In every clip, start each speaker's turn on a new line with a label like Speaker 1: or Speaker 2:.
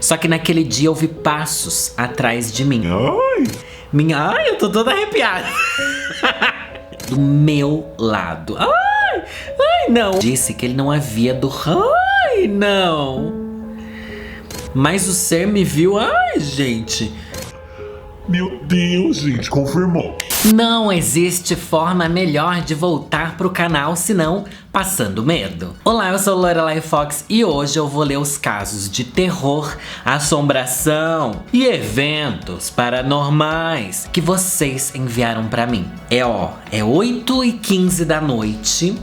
Speaker 1: Só que naquele dia eu vi passos atrás de mim. Ai, eu tô toda arrepiada. Do meu lado. Ai, não. Disse que ele não havia ai, não. Mas o ser me viu. Ai, gente.
Speaker 2: Meu Deus, gente, confirmou.
Speaker 1: Não existe forma melhor de voltar pro canal senão passando medo. Olá, eu sou Lorelai Fox e hoje eu vou ler os casos de terror, assombração e eventos paranormais que vocês enviaram pra mim. É 8h15 da noite,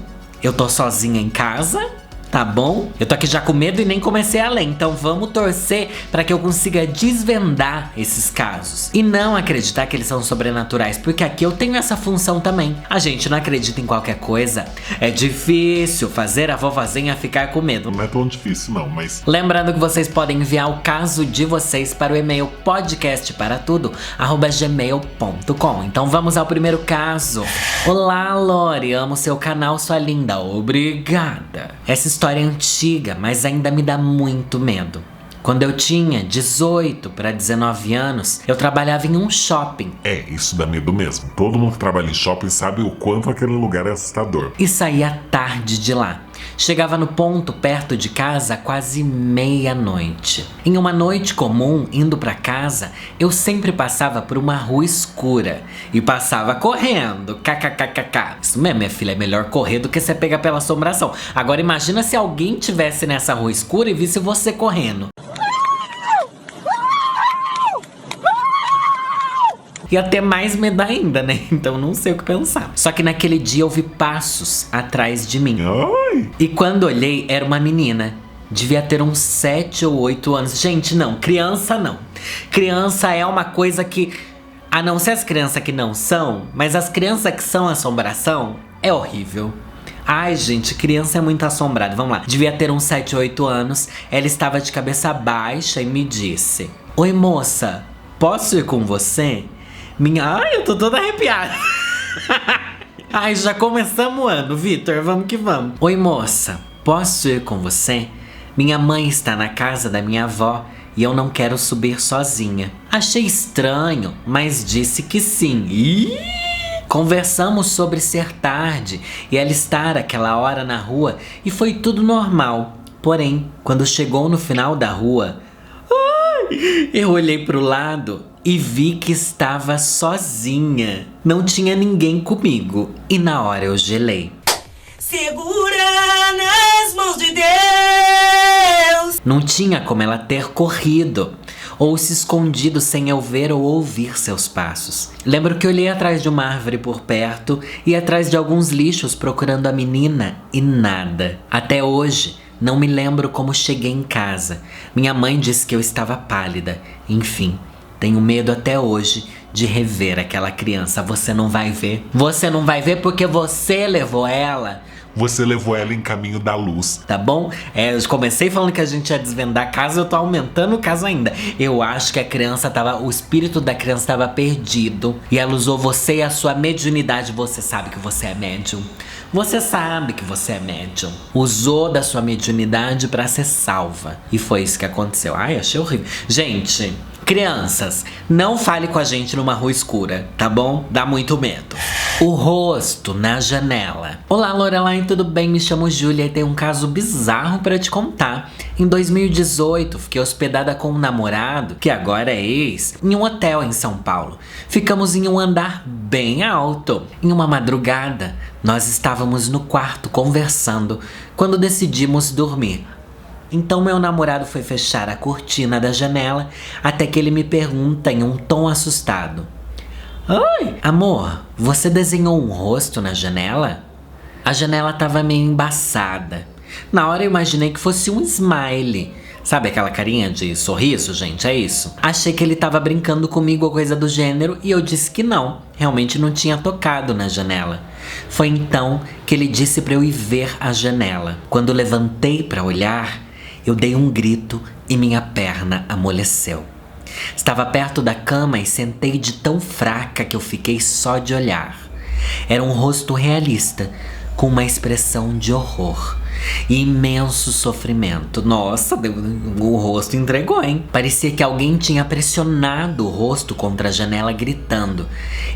Speaker 1: eu tô sozinha em casa. Tá bom? Eu tô aqui já com medo e nem comecei a ler, então vamos torcer pra que eu consiga desvendar esses casos. E não acreditar que eles são sobrenaturais, porque aqui eu tenho essa função também. A gente não acredita em qualquer coisa. É difícil fazer a vovozinha ficar com medo.
Speaker 2: Não é tão difícil não, mas...
Speaker 1: Lembrando que vocês podem enviar o caso de vocês para o e-mail podcastparatudo@gmail.com. Então vamos ao primeiro caso. Olá, Lori, amo seu canal, sua linda. Obrigada. Essa história é antiga, mas ainda me dá muito medo. Quando eu tinha 18 para 19 anos, eu trabalhava em um shopping.
Speaker 2: Isso dá medo mesmo. Todo mundo que trabalha em shopping sabe o quanto aquele lugar é assustador.
Speaker 1: E saía tarde de lá. Chegava no ponto perto de casa quase meia-noite. Em uma noite comum, indo pra casa, eu sempre passava por uma rua escura e passava correndo. KKKKK. Isso mesmo, minha filha, é melhor correr do que você pegar pela assombração. Agora imagina se alguém tivesse nessa rua escura e visse você correndo. Ia ter mais medo ainda, né? Então não sei o que pensar. Só que naquele dia eu vi passos atrás de mim. E quando olhei, era uma menina. Devia ter uns 7 ou 8 anos. Gente, não, criança não. Criança é uma coisa que... A não ser as crianças que não são, mas as crianças que são assombração, é horrível. Ai, gente, criança é muito assombrada. Vamos lá. Devia ter uns 7 ou 8 anos. Ela estava de cabeça baixa e me disse: oi, moça, posso ir com você? Ai, eu tô toda arrepiada. Ai, já começamos o ano, Vitor, vamos que vamos. Oi, moça, posso ir com você? Minha mãe está na casa da minha avó e eu não quero subir sozinha. Achei estranho, mas disse que sim. Conversamos sobre ser tarde e ela estar aquela hora na rua e foi tudo normal. Porém, quando chegou no final da rua, eu olhei pro lado e vi que estava sozinha. Não tinha ninguém comigo. E na hora eu gelei. Segura nas mãos de Deus! Não tinha como ela ter corrido ou se escondido sem eu ver ou ouvir seus passos. Lembro que olhei atrás de uma árvore por perto e atrás de alguns lixos procurando a menina e nada. Até hoje, não me lembro como cheguei em casa. Minha mãe disse que eu estava pálida. Enfim, tenho medo até hoje de rever aquela criança. Você não vai ver. Você não vai ver porque você levou ela.
Speaker 2: Você levou ela em caminho da luz.
Speaker 1: Tá bom? Eu comecei falando que a gente ia desvendar caso, eu tô aumentando o caso ainda. Eu acho que o espírito da criança estava perdido. E ela usou você e a sua mediunidade. Você sabe que você é médium. Você sabe que você é médium. Usou da sua mediunidade pra ser salva. E foi isso que aconteceu. Ai, achei horrível. Gente, crianças, não fale com a gente numa rua escura, tá bom? Dá muito medo. O rosto na janela. Olá, Lorelai, tudo bem? Me chamo Júlia e tenho um caso bizarro pra te contar. Em 2018, fiquei hospedada com um namorado, que agora é ex, em um hotel em São Paulo. Ficamos em um andar bem alto. Em uma madrugada, nós estávamos no quarto conversando quando decidimos dormir. Então meu namorado foi fechar a cortina da janela até que ele me pergunta em um tom assustado: oi, amor, você desenhou um rosto na janela? A janela tava meio embaçada. Na hora eu imaginei que fosse um smile. Sabe aquela carinha de sorriso, gente? É isso. Achei que ele tava brincando comigo ou coisa do gênero e eu disse que não. Realmente não tinha tocado na janela. Foi então que ele disse pra eu ir ver a janela. Quando levantei pra olhar, eu dei um grito e minha perna amoleceu. Estava perto da cama e sentei de tão fraca que eu fiquei só de olhar. Era um rosto realista, com uma expressão de horror. e imenso sofrimento. Nossa, o rosto entregou, hein? Parecia que alguém tinha pressionado o rosto contra a janela gritando.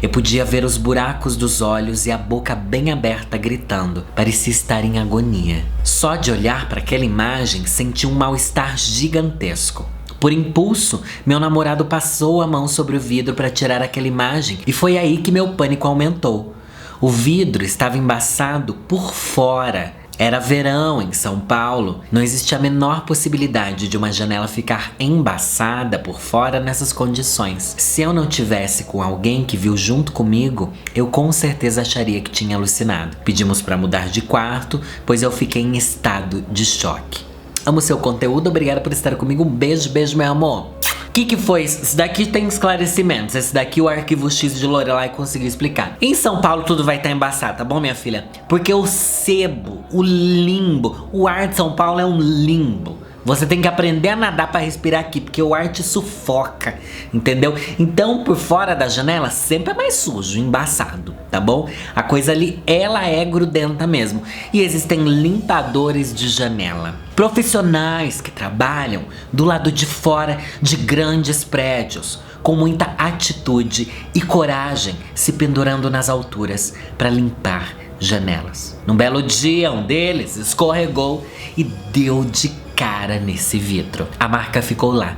Speaker 1: Eu podia ver os buracos dos olhos e a boca bem aberta gritando. Parecia estar em agonia. Só de olhar para aquela imagem, senti um mal-estar gigantesco. Por impulso, meu namorado passou a mão sobre o vidro para tirar aquela imagem e foi aí que meu pânico aumentou. O vidro estava embaçado por fora. Era verão em São Paulo. Não existia a menor possibilidade de uma janela ficar embaçada por fora nessas condições. Se eu não tivesse com alguém que viu junto comigo, eu com certeza acharia que tinha alucinado. Pedimos para mudar de quarto, pois eu fiquei em estado de choque. Amo seu conteúdo, obrigada por estar comigo. Um beijo, beijo, meu amor. O que foi? Esse daqui tem esclarecimentos. Esse daqui o arquivo X de Lorelai conseguiu explicar. Em São Paulo tudo vai estar embaçado, tá bom, minha filha? Porque o sebo, o limbo, o ar de São Paulo é um limbo. Você tem que aprender a nadar pra respirar aqui, porque o ar te sufoca, entendeu? Então, por fora da janela, sempre é mais sujo, embaçado, tá bom? A coisa ali, ela é grudenta mesmo. E existem limpadores de janela. Profissionais que trabalham do lado de fora de grandes prédios, com muita atitude e coragem, se pendurando nas alturas para limpar janelas. Num belo dia, um deles escorregou e deu de cara nesse vidro. A marca ficou lá.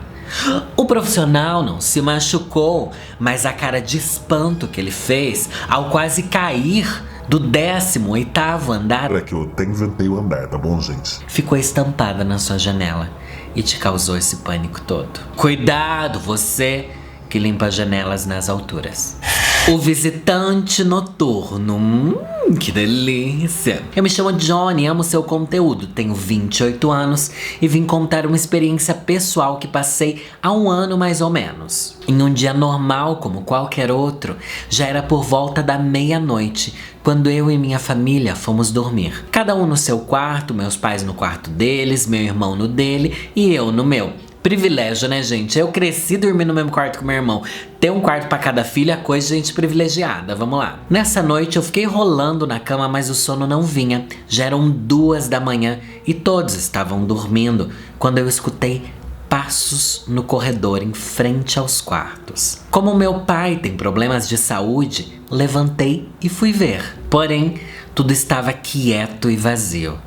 Speaker 1: O profissional não se machucou, mas a cara de espanto que ele fez ao quase cair do 18º andar,
Speaker 2: É que eu até inventei o andar, tá bom, gente?
Speaker 1: ficou estampada na sua janela e te causou esse pânico todo. Cuidado, você que limpa janelas nas alturas. O visitante noturno. Que delícia. Eu me chamo Johnny, amo seu conteúdo. Tenho 28 anos e vim contar uma experiência pessoal que passei há um ano mais ou menos. Em um dia normal, como qualquer outro, já era por volta da meia-noite, quando eu e minha família fomos dormir. Cada um no seu quarto, meus pais no quarto deles, meu irmão no dele e eu no meu. Privilégio, né, gente? Eu cresci dormindo no mesmo quarto com meu irmão. Ter um quarto pra cada filho é coisa de gente privilegiada. Vamos lá. Nessa noite eu fiquei rolando na cama, mas o sono não vinha. Já eram 2 da manhã e todos estavam dormindo quando eu escutei passos no corredor em frente aos quartos. Como meu pai tem problemas de saúde, levantei e fui ver. Porém, tudo estava quieto e vazio.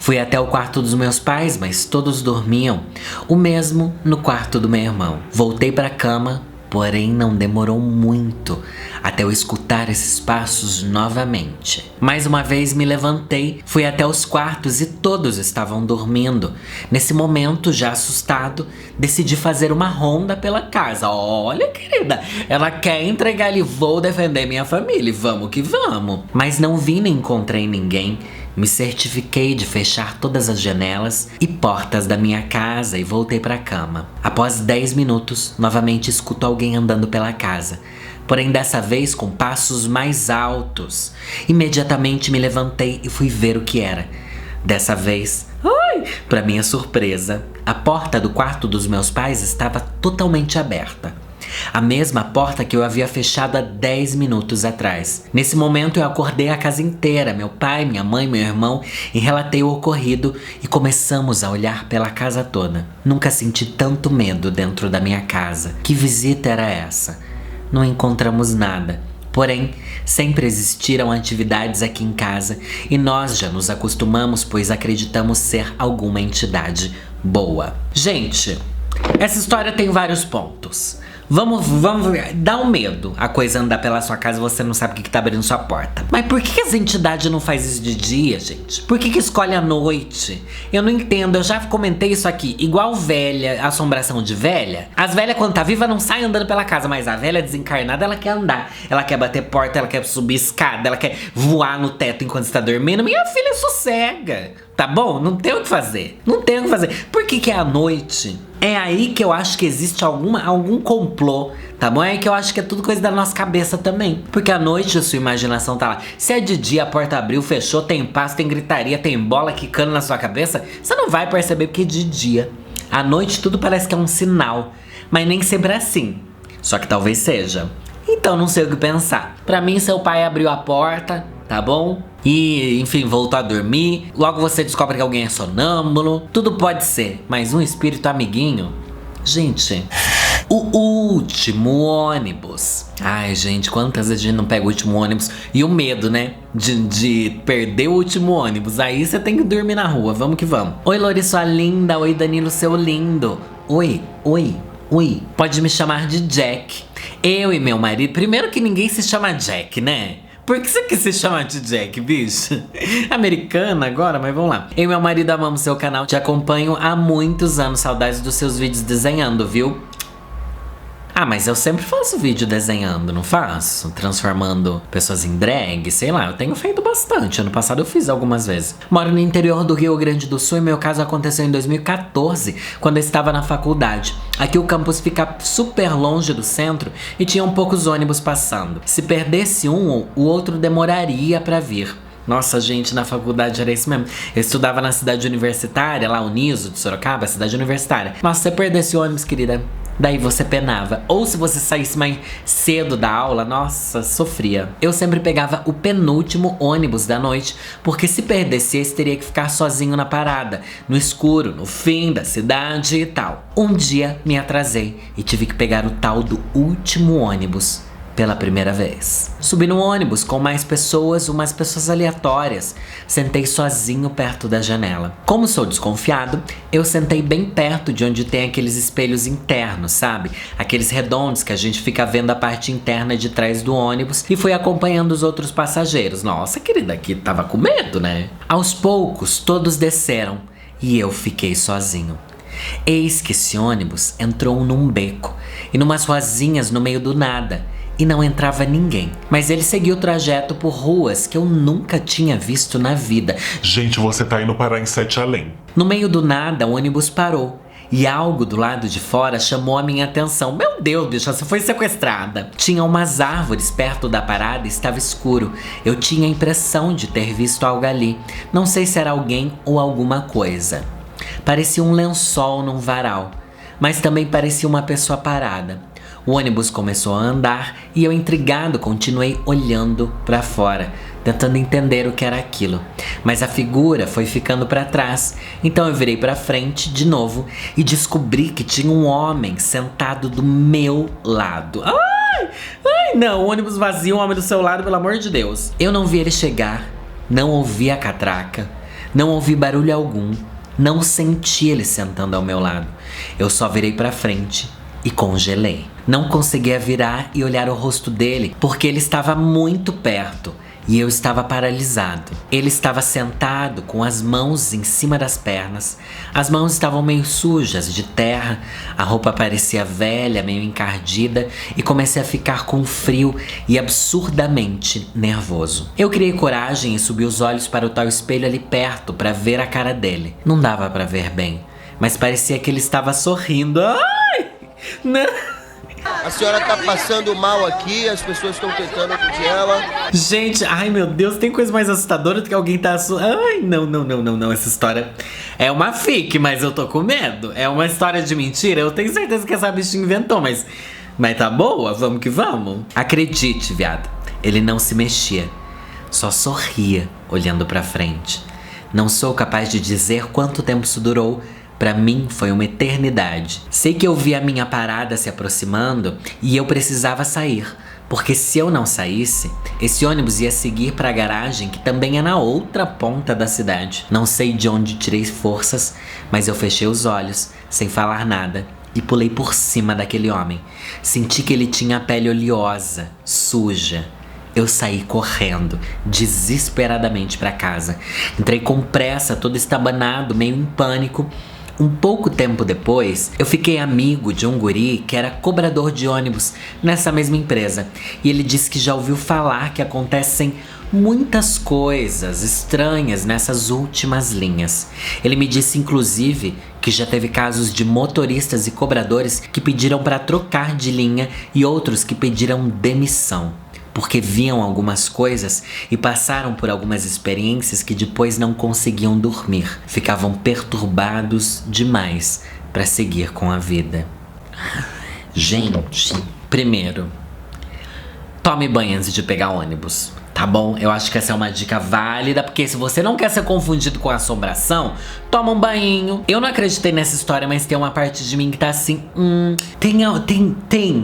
Speaker 1: Fui até o quarto dos meus pais, mas todos dormiam. O mesmo no quarto do meu irmão. Voltei para a cama, porém não demorou muito até eu escutar esses passos novamente. Mais uma vez me levantei, fui até os quartos e todos estavam dormindo. Nesse momento, já assustado, decidi fazer uma ronda pela casa. Olha, querida, ela quer entregar ali, vou defender minha família, vamos que vamos. Mas não vi nem encontrei ninguém. Me certifiquei de fechar todas as janelas e portas da minha casa e voltei para a cama. Após 10 minutos, novamente escuto alguém andando pela casa, porém dessa vez com passos mais altos. Imediatamente me levantei e fui ver o que era. Dessa vez, para minha surpresa, a porta do quarto dos meus pais estava totalmente aberta. A mesma porta que eu havia fechado há 10 minutos atrás. Nesse momento eu acordei a casa inteira, meu pai, minha mãe, meu irmão, e relatei o ocorrido e começamos a olhar pela casa toda. Nunca senti tanto medo dentro da minha casa. Que visita era essa? Não encontramos nada. Porém, sempre existiram atividades aqui em casa e nós já nos acostumamos, pois acreditamos ser alguma entidade boa. Gente, essa história tem vários pontos. Vamos, dá um medo a coisa andar pela sua casa e você não sabe o que tá abrindo sua porta. Mas por que as entidades não fazem isso de dia, gente? Por que escolhe à noite? Eu não entendo, eu já comentei isso aqui. Igual velha, assombração de velha. As velhas quando tá viva não saem andando pela casa, mas a velha desencarnada ela quer andar. Ela quer bater porta, ela quer subir escada, ela quer voar no teto enquanto está dormindo. Minha filha sossega, tá bom? Não tem o que fazer. Não tem o que fazer. Por que é à noite? É aí que eu acho que existe algum complô, tá bom? É aí que eu acho que é tudo coisa da nossa cabeça também. Porque à noite a sua imaginação tá lá. Se é de dia, a porta abriu, fechou, tem passo, tem gritaria, tem bola quicando na sua cabeça, você não vai perceber porque é de dia. À noite tudo parece que é um sinal, mas nem sempre é assim. Só que talvez seja. Então não sei o que pensar. Pra mim, seu pai abriu a porta, tá bom? E, enfim, voltou a dormir. Logo você descobre que alguém é sonâmbulo. Tudo pode ser, mas um espírito amiguinho... Gente, o último ônibus. Ai, gente, quantas vezes a gente não pega o último ônibus? E o medo, né? De perder o último ônibus. Aí você tem que dormir na rua, vamos que vamos. Oi, Lori, sua linda. Oi, Danilo, seu lindo. Oi. Pode me chamar de Jack. Eu e meu marido... Primeiro que ninguém se chama Jack, né? Por que você quis se chamar de Jack, bicho? Americana agora, mas vamos lá. Eu e meu marido amamos seu canal, te acompanho há muitos anos. Saudades dos seus vídeos desenhando, viu? Ah, mas eu sempre faço vídeo desenhando, não faço? Transformando pessoas em drag, sei lá, eu tenho feito bastante. Ano passado eu fiz algumas vezes. Moro no interior do Rio Grande do Sul e meu caso aconteceu em 2014, quando eu estava na faculdade. Aqui o campus fica super longe do centro e tinham poucos ônibus passando. Se perdesse um, o outro demoraria pra vir. Nossa, gente, na faculdade era isso mesmo. Eu estudava na cidade universitária, lá Uniso de Sorocaba, cidade universitária. Nossa, se você perdesse o ônibus, querida, daí você penava. Ou se você saísse mais cedo da aula, nossa, sofria. Eu sempre pegava o penúltimo ônibus da noite, porque se perdesse esse, teria que ficar sozinho na parada, no escuro, no fim da cidade e tal. Um dia me atrasei e tive que pegar o tal do último ônibus. Pela primeira vez. Subi no ônibus com mais pessoas, umas pessoas aleatórias. Sentei sozinho perto da janela. Como sou desconfiado, eu sentei bem perto de onde tem aqueles espelhos internos, sabe? Aqueles redondos que a gente fica vendo a parte interna de trás do ônibus e fui acompanhando os outros passageiros. Nossa, querida, aqui tava com medo, né? Aos poucos, todos desceram e eu fiquei sozinho. Eis que esse ônibus entrou num beco e numas ruazinhas no meio do nada. E não entrava ninguém. Mas ele seguiu o trajeto por ruas que eu nunca tinha visto na vida.
Speaker 2: Gente, você tá indo parar em Sete Além.
Speaker 1: No meio do nada, o ônibus parou. E algo do lado de fora chamou a minha atenção. Meu Deus, bicha, você foi sequestrada. Tinha umas árvores perto da parada e estava escuro. Eu tinha a impressão de ter visto algo ali. Não sei se era alguém ou alguma coisa. Parecia um lençol num varal. Mas também parecia uma pessoa parada. O ônibus começou a andar e eu, intrigado, continuei olhando para fora, tentando entender o que era aquilo. Mas a figura foi ficando para trás, então eu virei para frente de novo e descobri que tinha um homem sentado do meu lado. Ai, não, o ônibus vazio, o homem do seu lado, pelo amor de Deus. Eu não vi ele chegar, não ouvi a catraca, não ouvi barulho algum, não senti ele sentando ao meu lado. Eu só virei para frente e congelei. Não conseguia virar e olhar o rosto dele porque ele estava muito perto e eu estava paralisado. Ele estava sentado com as mãos em cima das pernas. As mãos estavam meio sujas de terra, a roupa parecia velha, meio encardida e comecei a ficar com frio e absurdamente nervoso. Eu criei coragem e subi os olhos para o tal espelho ali perto para ver a cara dele. Não dava para ver bem, mas parecia que ele estava sorrindo. Ai! Não!
Speaker 3: A senhora tá passando mal aqui, as pessoas estão tentando acudir ela.
Speaker 1: Gente, ai meu Deus, tem coisa mais assustadora do que alguém tá Ai, não, essa história é uma fic, mas eu tô com medo. É uma história de mentira, eu tenho certeza que essa bicha inventou, mas tá boa, vamos que vamos. Acredite, viado, ele não se mexia, só sorria olhando pra frente. Não sou capaz de dizer quanto tempo isso durou. Pra mim foi uma eternidade. Sei que eu vi a minha parada se aproximando e eu precisava sair, porque se eu não saísse, esse ônibus ia seguir pra garagem que também é na outra ponta da cidade. Não sei de onde tirei forças, mas eu fechei os olhos, sem falar nada, e pulei por cima daquele homem. Senti que ele tinha a pele oleosa, suja. Eu saí correndo, desesperadamente pra casa. Entrei com pressa, todo estabanado, meio em pânico. Um pouco tempo depois, eu fiquei amigo de um guri que era cobrador de ônibus nessa mesma empresa. E ele disse que já ouviu falar que acontecem muitas coisas estranhas nessas últimas linhas. Ele me disse, inclusive, que já teve casos de motoristas e cobradores que pediram para trocar de linha e outros que pediram demissão, porque viam algumas coisas e passaram por algumas experiências que depois não conseguiam dormir. Ficavam perturbados demais para seguir com a vida. Gente, primeiro, tome banho antes de pegar ônibus. Tá bom? Eu acho que essa é uma dica válida, porque se você não quer ser confundido com assombração, toma um banho. Eu não acreditei nessa história, mas tem uma parte de mim que tá assim,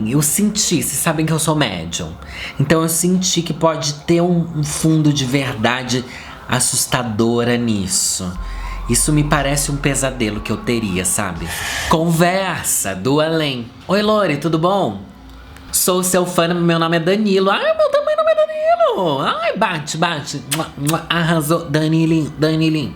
Speaker 1: eu senti, vocês sabem que eu sou médium. Então eu senti que pode ter um fundo de verdade assustadora nisso. Isso me parece um pesadelo que eu teria, sabe? Conversa do além. Oi, Lori, tudo bom? Sou seu fã, meu nome é Danilo. Ai, meu também nome é Danilo. Ai, bate. Arrasou, Danilinho.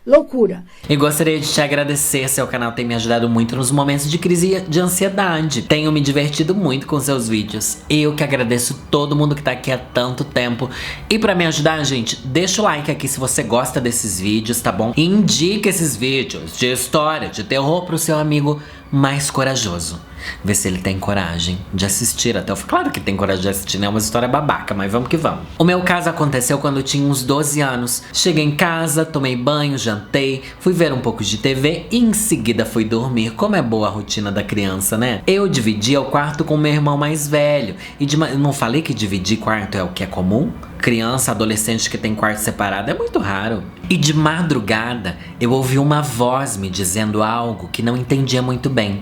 Speaker 4: Loucura.
Speaker 1: E gostaria de te agradecer, seu canal tem me ajudado muito nos momentos de crise de ansiedade. Tenho me divertido muito com seus vídeos. Eu que agradeço todo mundo que tá aqui há tanto tempo. E pra me ajudar, gente, deixa o like aqui se você gosta desses vídeos, tá bom? E indica esses vídeos de história, de terror pro seu amigo mais corajoso. Vê se ele tem coragem de assistir até o fim. Claro que tem coragem de assistir, né? É uma história babaca, mas vamos que vamos. O meu caso aconteceu quando eu tinha uns 12 anos. Cheguei em casa, tomei banho, jantei, fui ver um pouco de TV e em seguida fui dormir. Como é boa a rotina da criança, né? Eu dividia o quarto com meu irmão mais velho. E não falei que dividir quarto é o que é comum? Criança, adolescente que tem quarto separado é muito raro. E de madrugada, eu ouvi uma voz me dizendo algo que não entendia muito bem.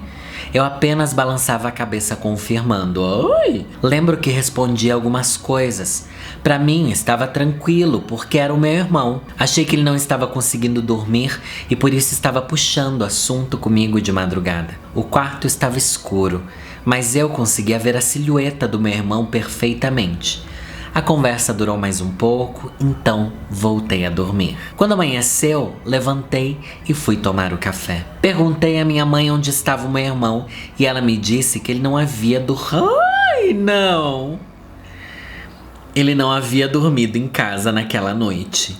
Speaker 1: Eu apenas balançava a cabeça confirmando. Oi! Lembro que respondi algumas coisas. Pra mim, estava tranquilo, porque era o meu irmão. Achei que ele não estava conseguindo dormir e por isso estava puxando assunto comigo de madrugada. O quarto estava escuro, mas eu conseguia ver a silhueta do meu irmão perfeitamente. A conversa durou mais um pouco, então voltei a dormir. Quando amanheceu, levantei e fui tomar o café. Perguntei à minha mãe onde estava o meu irmão e ela me disse que ele não havia dormido. Ai, não! Ele não havia dormido em casa naquela noite.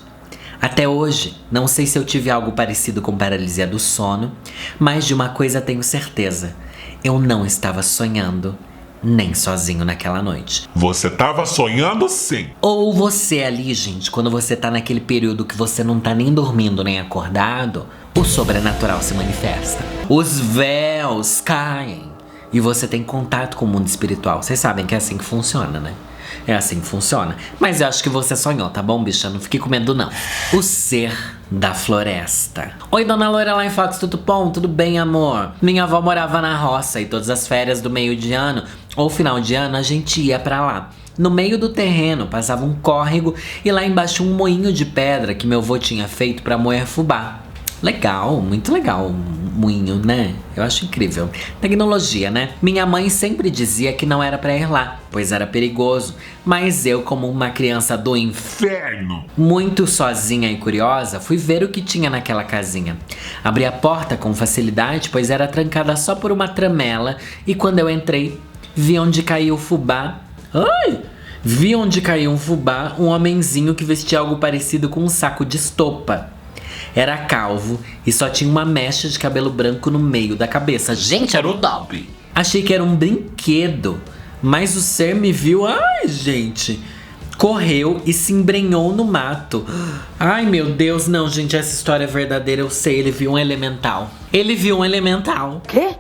Speaker 1: Até hoje, não sei se eu tive algo parecido com paralisia do sono, mas de uma coisa tenho certeza. Eu não estava sonhando. Nem sozinho naquela noite.
Speaker 2: Você tava sonhando sim.
Speaker 1: Ou você ali, gente, quando você tá naquele período que você não tá nem dormindo nem acordado, o sobrenatural se manifesta. Os véus caem e você tem contato com o mundo espiritual. Vocês sabem que é assim que funciona, né? É assim que funciona. Mas eu acho que você sonhou, tá bom, bicha? Não fique com medo, não. O ser da floresta. Oi, dona Loira lá em Fox, tudo bom? Tudo bem, amor? Minha avó morava na roça e todas as férias do meio de ano ou final de ano a gente ia pra lá. No meio do terreno passava um córrego e lá embaixo um moinho de pedra que meu avô tinha feito pra moer fubá. Legal, muito legal o moinho, né? Eu acho incrível. Tecnologia, né? Minha mãe sempre dizia que não era pra ir lá, pois era perigoso. Mas eu, como uma criança do inferno, muito sozinha e curiosa, fui ver o que tinha naquela casinha. Abri a porta com facilidade, pois era trancada só por uma tramela. E quando eu entrei, vi onde caiu o fubá. Ai! Vi onde caiu um fubá, um homenzinho que vestia algo parecido com um saco de estopa. Era calvo e só tinha uma mecha de cabelo branco no meio da cabeça. Gente, era o Dobby. Achei que era um brinquedo, mas o ser me viu, ai gente, correu e se embrenhou no mato. Ai meu Deus, não gente, essa história é verdadeira, eu sei, ele viu um elemental. Ele viu um elemental.
Speaker 4: Quê?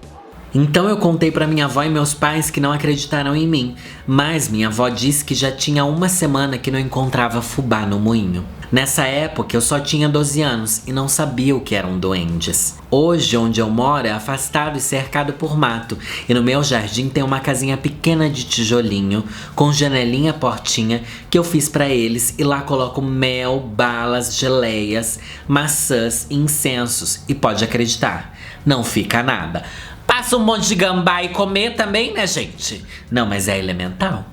Speaker 1: Então eu contei pra minha avó e meus pais que não acreditaram em mim. Mas minha avó disse que já tinha uma semana que não encontrava fubá no moinho. Nessa época eu só tinha 12 anos e não sabia o que eram duendes. Hoje onde eu moro é afastado e cercado por mato. E no meu jardim tem uma casinha pequena de tijolinho, com janelinha portinha, que eu fiz pra eles. E lá coloco mel, balas, geleias, maçãs e incensos. E pode acreditar, não fica nada. Passa um monte de gambá e comer também, né, gente? Não, mas é elemental.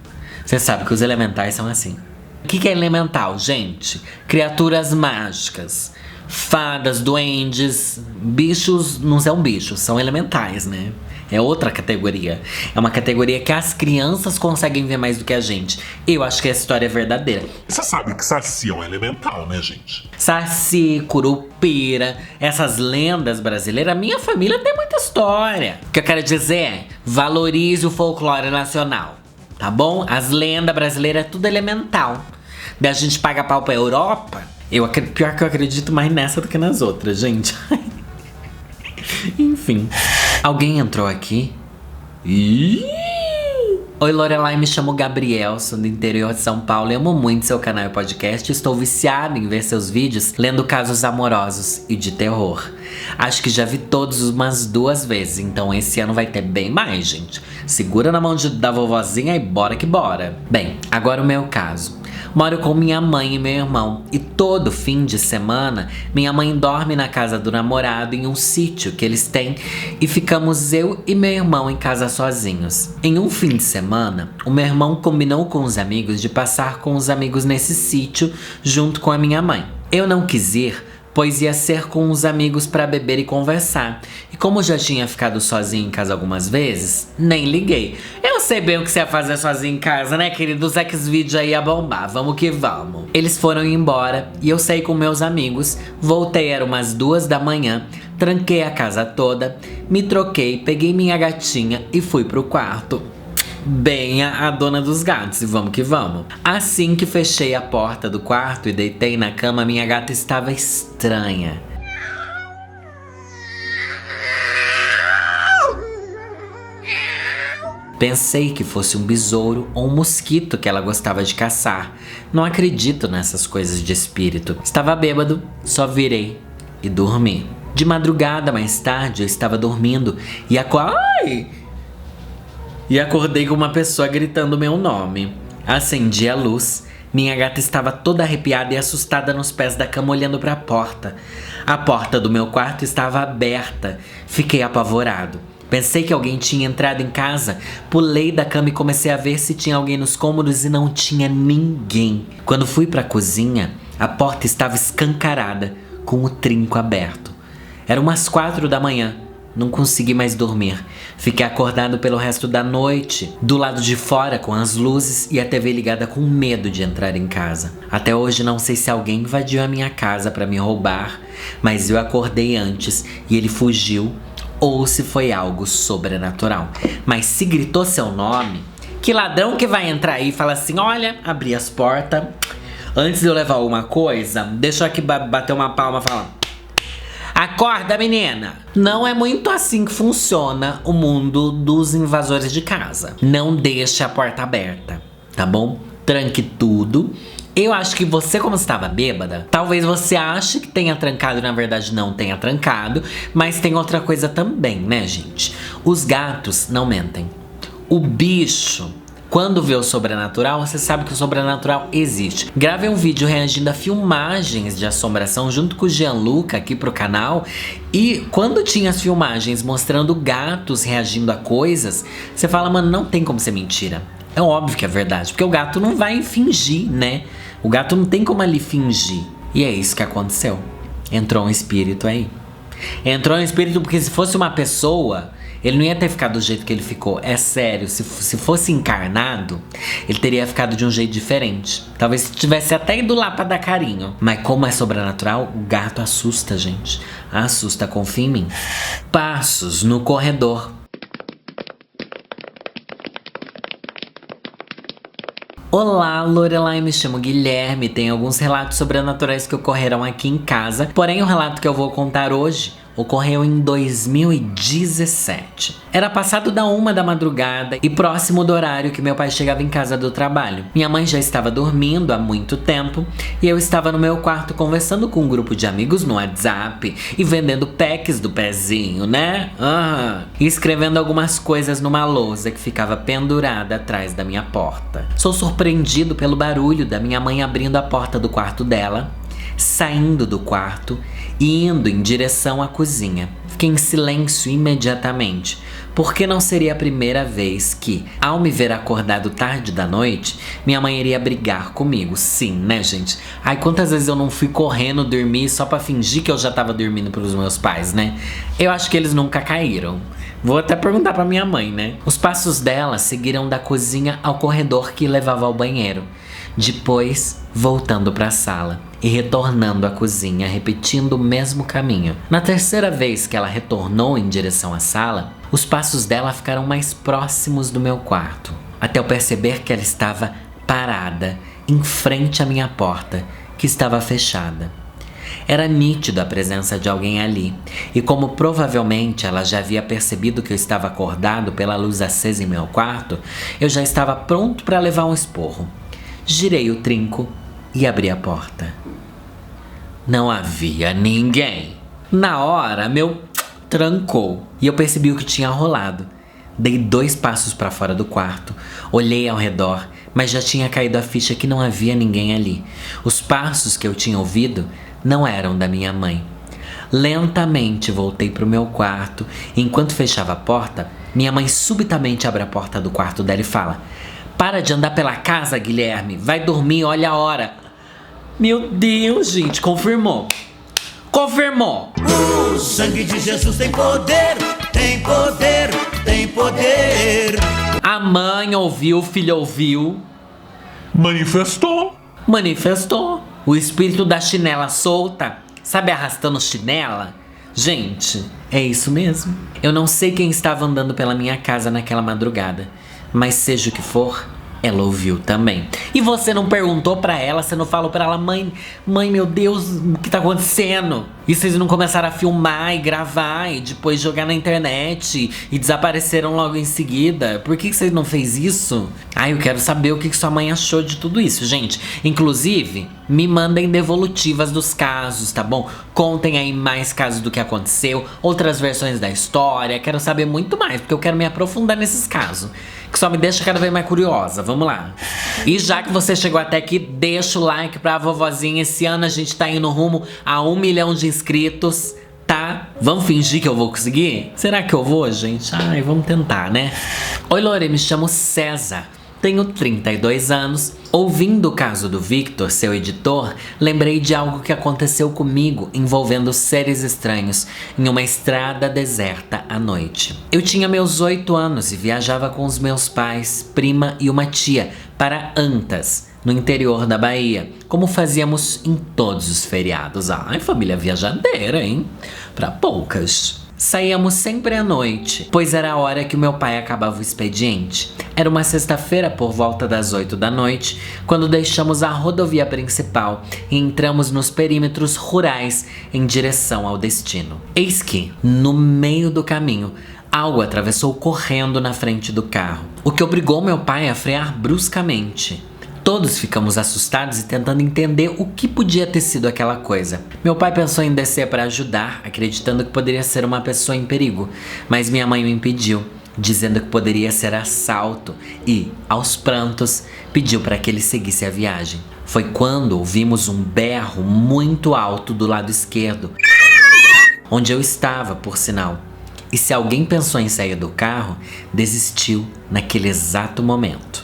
Speaker 1: Você sabe que os elementais são assim. O que é elemental, gente? Criaturas mágicas. Fadas, duendes, bichos não são bichos, são elementais, né? É outra categoria. É uma categoria que as crianças conseguem ver mais do que a gente. Eu acho que essa história é verdadeira.
Speaker 2: Você sabe que saci é um elemental, né, gente?
Speaker 1: Saci, curupira, essas lendas brasileiras, minha família tem muita história. O que eu quero dizer é, valorize o folclore nacional, tá bom? As lendas brasileiras é tudo elemental. Daí a gente paga pau pra Europa. Pior que eu acredito mais nessa do que nas outras, gente. Enfim. Alguém entrou aqui? Ih! Oi Lorelai, me chamo Gabriel, sou do interior de São Paulo e amo muito seu canal e podcast. Estou viciado em ver seus vídeos lendo casos amorosos e de terror. Acho que já vi todos umas 2 vezes, então esse ano vai ter bem mais, gente. Segura na mão da vovozinha e bora que bora. Bem, agora o meu caso. Moro com minha mãe e meu irmão e todo fim de semana minha mãe dorme na casa do namorado em um sítio que eles têm e ficamos eu e meu irmão em casa sozinhos. Em um fim de semana, o meu irmão combinou com os amigos de passar com os amigos nesse sítio junto com a minha mãe. Eu não quis ir, pois ia ser com os amigos para beber e conversar. E como já tinha ficado sozinho em casa algumas vezes, nem liguei. Eu sei bem o que você ia fazer sozinho em casa, né, querido? Os Xvideos aí ia bombar, vamos que vamos. Eles foram embora e eu saí com meus amigos, voltei, era umas 2 da manhã, tranquei a casa toda, me troquei, peguei minha gatinha e fui pro quarto. Bem a dona dos gatos, e vamos que vamos. Assim que fechei a porta do quarto e deitei na cama, minha gata estava estranha. Pensei que fosse um besouro ou um mosquito que ela gostava de caçar. Não acredito nessas coisas de espírito. Estava bêbado, só virei e dormi. De madrugada, mais tarde, eu estava dormindo e acordei com uma pessoa gritando meu nome. Acendi a luz. Minha gata estava toda arrepiada e assustada nos pés da cama olhando para a porta. A porta do meu quarto estava aberta. Fiquei apavorado. Pensei que alguém tinha entrado em casa. Pulei da cama e comecei a ver se tinha alguém nos cômodos e não tinha ninguém. Quando fui para a cozinha, a porta estava escancarada, com o trinco aberto. Era umas 4 da manhã. Não consegui mais dormir. Fiquei acordado pelo resto da noite, do lado de fora com as luzes e a TV ligada com medo de entrar em casa. Até hoje não sei se alguém invadiu a minha casa para me roubar, mas eu acordei antes e ele fugiu ou se foi algo sobrenatural. Mas se gritou seu nome, que ladrão que vai entrar aí e fala assim, olha, abri as portas, antes de eu levar alguma coisa, deixa eu aqui bater uma palma e falar... Acorda, menina! Não é muito assim que funciona o mundo dos invasores de casa. Não deixe a porta aberta, tá bom? Tranque tudo. Eu acho que você, como estava bêbada, talvez você ache que tenha trancado e na verdade não tenha trancado. Mas tem outra coisa também, né, gente? Os gatos não mentem. O bicho... Quando vê o sobrenatural, você sabe que o sobrenatural existe. Gravei um vídeo reagindo a filmagens de assombração junto com o Gianluca aqui pro canal. E quando tinha as filmagens mostrando gatos reagindo a coisas, você fala, mano, não tem como ser mentira. É óbvio que é verdade, porque o gato não vai fingir, né? O gato não tem como ali fingir. E é isso que aconteceu. Entrou um espírito aí. Entrou um espírito porque se fosse uma pessoa... Ele não ia ter ficado do jeito que ele ficou. É sério, se fosse encarnado, ele teria ficado de um jeito diferente. Talvez tivesse até ido lá pra dar carinho. Mas como é sobrenatural, o gato assusta, gente. Assusta, confia em mim. Passos no corredor. Olá, Lorelai, me chamo Guilherme. Tem alguns relatos sobrenaturais que ocorreram aqui em casa. Porém, o relato que eu vou contar hoje ocorreu em 2017. Era passado da 1 da madrugada e próximo do horário que meu pai chegava em casa do trabalho. Minha mãe já estava dormindo há muito tempo e eu estava no meu quarto conversando com um grupo de amigos no WhatsApp e vendendo packs do pezinho, né? E escrevendo algumas coisas numa lousa que ficava pendurada atrás da minha porta. Sou surpreendido pelo barulho da minha mãe abrindo a porta do quarto dela, saindo do quarto e indo em direção à cozinha. Fiquei em silêncio imediatamente, porque não seria a primeira vez que, ao me ver acordado tarde da noite, minha mãe iria brigar comigo. Sim, né, gente? Ai, quantas vezes eu não fui correndo dormir só pra fingir que eu já tava dormindo pros meus pais, né? Eu acho que eles nunca caíram. Vou até perguntar pra minha mãe, né? Os passos dela seguiram da cozinha ao corredor que levava ao banheiro. Depois, voltando para a sala e retornando à cozinha, repetindo o mesmo caminho. Na terceira vez que ela retornou em direção à sala, os passos dela ficaram mais próximos do meu quarto, até eu perceber que ela estava parada em frente à minha porta, que estava fechada. Era nítido a presença de alguém ali, e como provavelmente ela já havia percebido que eu estava acordado pela luz acesa em meu quarto, eu já estava pronto para levar um esporro. Girei o trinco e abri a porta. Não havia ninguém. Na hora, meu trancou e eu percebi o que tinha rolado. Dei 2 passos para fora do quarto, olhei ao redor, mas já tinha caído a ficha que não havia ninguém ali. Os passos que eu tinha ouvido não eram da minha mãe. Lentamente voltei para o meu quarto e enquanto fechava a porta, minha mãe subitamente abre a porta do quarto dela e fala: "Para de andar pela casa, Guilherme, vai dormir, olha a hora." Meu Deus, gente, confirmou. Confirmou!
Speaker 5: O sangue de Jesus tem poder, tem poder, tem poder.
Speaker 1: A mãe ouviu, o filho ouviu.
Speaker 2: Manifestou.
Speaker 1: Manifestou. O espírito da chinela solta, sabe, arrastando chinela? Gente, é isso mesmo. Eu não sei quem estava andando pela minha casa naquela madrugada, mas seja o que for, ela ouviu também. E você não perguntou pra ela, você não falou pra ela: mãe, meu Deus, o que tá acontecendo? E vocês não começaram a filmar e gravar e depois jogar na internet e desapareceram logo em seguida? Por que vocês não fez isso? Eu quero saber o que sua mãe achou de tudo isso, gente. Inclusive, me mandem devolutivas dos casos, tá bom? Contem aí mais casos do que aconteceu, outras versões da história. Quero saber muito mais, porque eu quero me aprofundar nesses casos, que só me deixa cada vez mais curiosa. Vamos lá. E já que você chegou até aqui, deixa o like pra vovozinha. Esse ano a gente tá indo rumo a 1 milhão de inscritos, tá? Vamos fingir que eu vou conseguir? Será que eu vou, gente? Vamos tentar, né? Oi, Lore, me chamo César. Tenho 32 anos. Ouvindo o caso do Victor, seu editor, lembrei de algo que aconteceu comigo envolvendo seres estranhos em uma estrada deserta à noite. Eu tinha meus 8 anos e viajava com os meus pais, prima e uma tia para Antas, no interior da Bahia, como fazíamos em todos os feriados. Família viajadeira, hein? Pra poucas. Saíamos sempre à noite, pois era a hora que o meu pai acabava o expediente. Era uma sexta-feira por volta das 8 da noite, quando deixamos a rodovia principal e entramos nos perímetros rurais em direção ao destino. Eis que, no meio do caminho, algo atravessou correndo na frente do carro, o que obrigou meu pai a frear bruscamente. Todos ficamos assustados e tentando entender o que podia ter sido aquela coisa. Meu pai pensou em descer para ajudar, acreditando que poderia ser uma pessoa em perigo, mas minha mãe o impediu, dizendo que poderia ser assalto e, aos prantos, pediu para que ele seguisse a viagem. Foi quando ouvimos um berro muito alto do lado esquerdo, onde eu estava, por sinal. E se alguém pensou em sair do carro, desistiu naquele exato momento.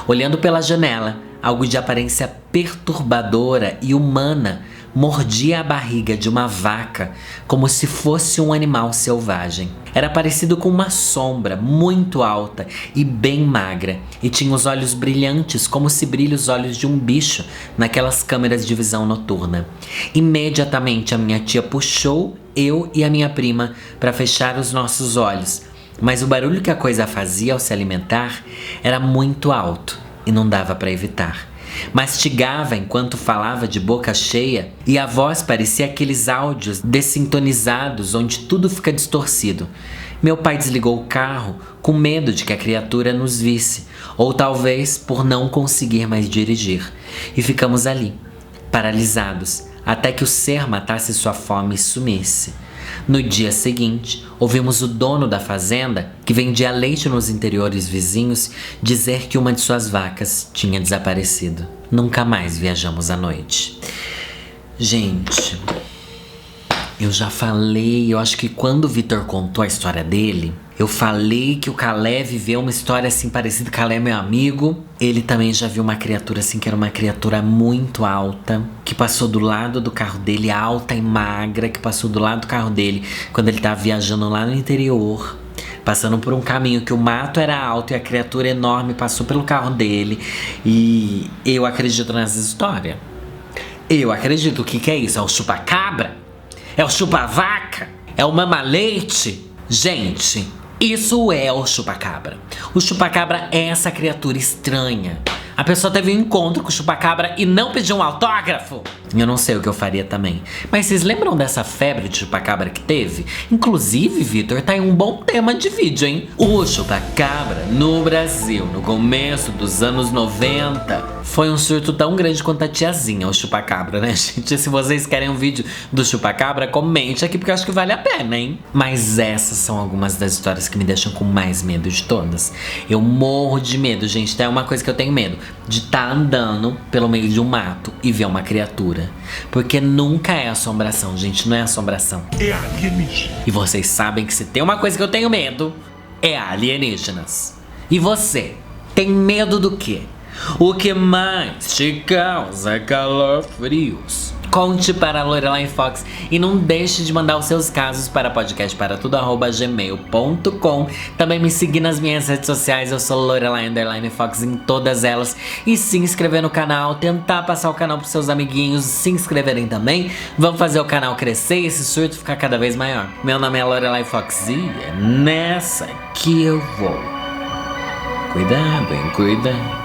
Speaker 1: Olhando pela janela, algo de aparência perturbadora e humana mordia a barriga de uma vaca como se fosse um animal selvagem. Era parecido com uma sombra muito alta e bem magra, e tinha os olhos brilhantes como se brilham os olhos de um bicho naquelas câmeras de visão noturna. Imediatamente a minha tia puxou eu e a minha prima para fechar os nossos olhos, mas o barulho que a coisa fazia ao se alimentar era muito alto e não dava para evitar. Mastigava enquanto falava de boca cheia e a voz parecia aqueles áudios dessintonizados onde tudo fica distorcido. Meu pai desligou o carro com medo de que a criatura nos visse, ou talvez por não conseguir mais dirigir, e ficamos ali, paralisados, até que o ser matasse sua fome e sumisse. No dia seguinte, ouvimos o dono da fazenda, que vendia leite nos interiores vizinhos, dizer que uma de suas vacas tinha desaparecido. Nunca mais viajamos à noite. Gente, eu já falei, eu acho que quando o Vitor contou a história dele, eu falei que o Calé viveu uma história assim parecida. Calé é meu amigo. Ele também já viu uma criatura assim, que era uma criatura muito alta, que passou do lado do carro dele, alta e magra, que passou do lado do carro dele quando ele tava viajando lá no interior, passando por um caminho que o mato era alto e a criatura enorme passou pelo carro dele. E eu acredito nessa história. Eu acredito. O que é isso? É o chupa-cabra? É o chupa-vaca? É o mama-leite? Gente, isso é o chupa-cabra. O chupa-cabra é essa criatura estranha, A pessoa teve um encontro com o chupacabra e não pediu um autógrafo. Eu não sei o que eu faria também. Mas vocês lembram dessa febre de chupacabra que teve? Inclusive, Vitor, tá aí um bom tema de vídeo, hein? O chupacabra no Brasil, no começo dos anos 90, foi um surto tão grande quanto a tiazinha, o chupacabra, né, gente? Se vocês querem um vídeo do chupacabra, comente aqui, porque eu acho que vale a pena, hein? Mas essas são algumas das histórias que me deixam com mais medo de todas. Eu morro de medo, gente. Tem uma coisa que eu tenho medo: de estar andando pelo meio de um mato e ver uma criatura. Porque nunca é assombração, gente. Não é assombração.
Speaker 2: É alienígena.
Speaker 1: E vocês sabem que se tem uma coisa que eu tenho medo, é alienígenas. E você, tem medo do quê? O que mais te causa calafrios? Conte para a Lorelai Fox e não deixe de mandar os seus casos para podcastparatudo@gmail.com. Também me seguir nas minhas redes sociais, eu sou Lorelai_Fox em todas elas. E se inscrever no canal, tentar passar o canal para seus amiguinhos se inscreverem também. Vamos fazer o canal crescer e esse surto ficar cada vez maior. Meu nome é Lorelai Fox e é nessa que eu vou. Cuidado, hein? Cuidado.